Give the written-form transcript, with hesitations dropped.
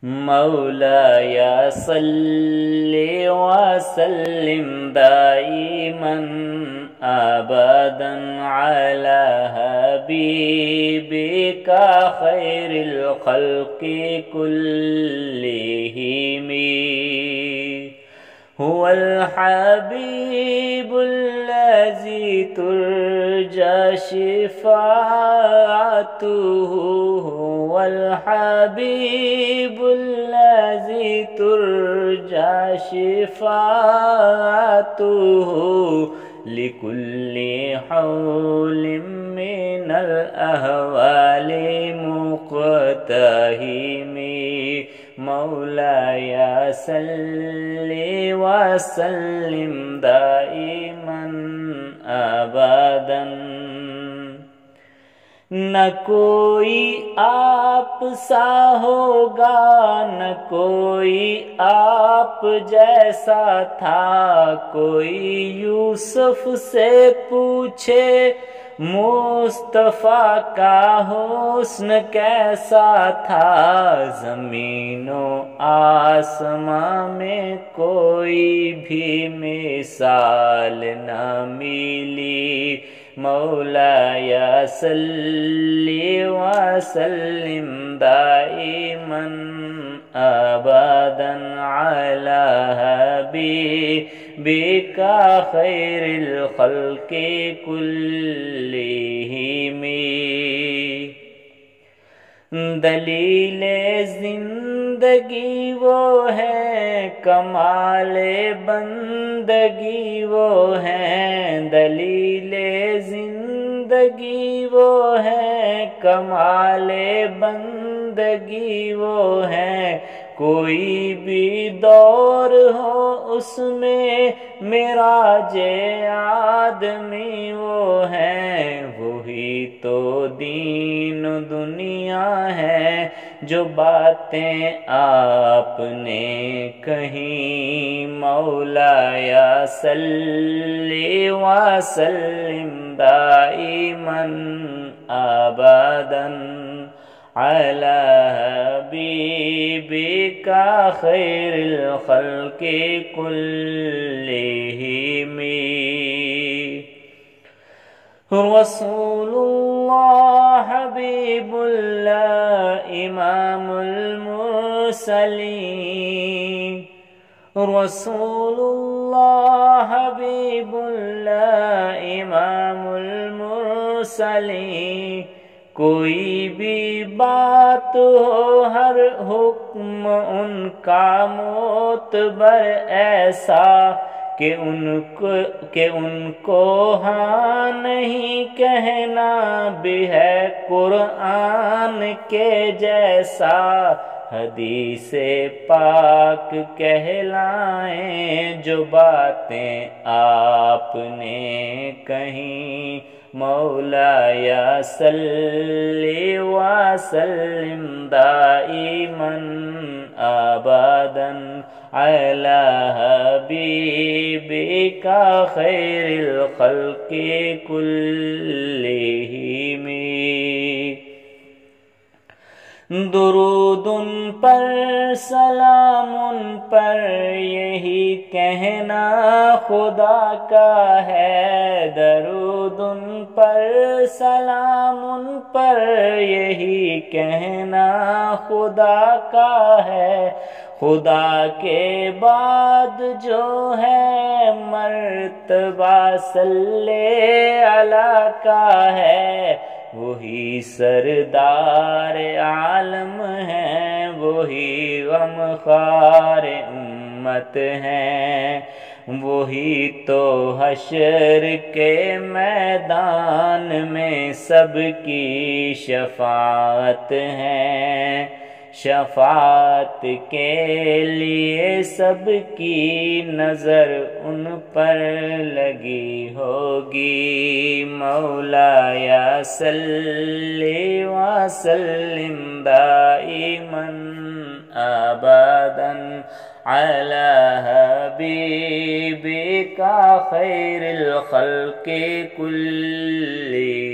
مولاي صل وسلم دائما أبدا على حبيبك خير الخلق كلهم. هو الحبيب الذي ترجى شفاعته، هو الحبيب الذي ترجى شفاعته لكل حول من الأهوال مقتهم. مولاي صل وسلم دائما ابدا. نہ کوئی آپ سا ہوگا، نہ کوئی آپ جیسا تھا، کوئی یوسف سے پوچھے مصطفیٰ کا حسن کیسا تھا. زمین و آسماں میں کوئی بھی مثال نہ ملی. مولاي صل وسلم دائما أبدا على حبيبك خير الخلق كلهم. دلیل زندگی وہ ہے، کمال بندگی وہ ہے. دلیل زندگی وہ ہے، کمال بندگی وہ ہے. کوئی بھی دور ہو اس میں معراج آدمی وہ ہے. وہی تو دین و دنیا ہے جو باتیں آپ نے کہیں. مولاي صل وسلم دائما ابدا على حبيبك خير الخلق كلهم. رسول اللہ حبیب اللہ امام المرسلین. رسول اللہ حبیب اللہ امام المرسلین. کوئی بھی بات ہو، ہر حکم ان کا معتبر ایسا کہ ان کو ہاں نہیں کہنا بھی ہے قرآن کے جیسا. حدیث پاک کہلائیں جو باتیں آپ نے کہیں. مولاي صل وسلم دائما ابدا على حبيبك خير الخلق كلهم. درود ان پر سلام ان پر یہی کہنا خدا کا ہے. درود ان پر سلام ان پر یہی کہنا خدا کا ہے. خدا کے بعد جو ہے مرتبہ صلی اللہ کا ہے. وہی سردار عالم ہیں، وہی غمخوار امت ہیں. وہی تو حشر کے میدان میں سب کی شفاعت ہے. شفاعت کے لیے سب کی نظر ان پر لگی ہوگی. مولاي صل وسلم دائما ابدا على حبيبك خير الخلق كلهم.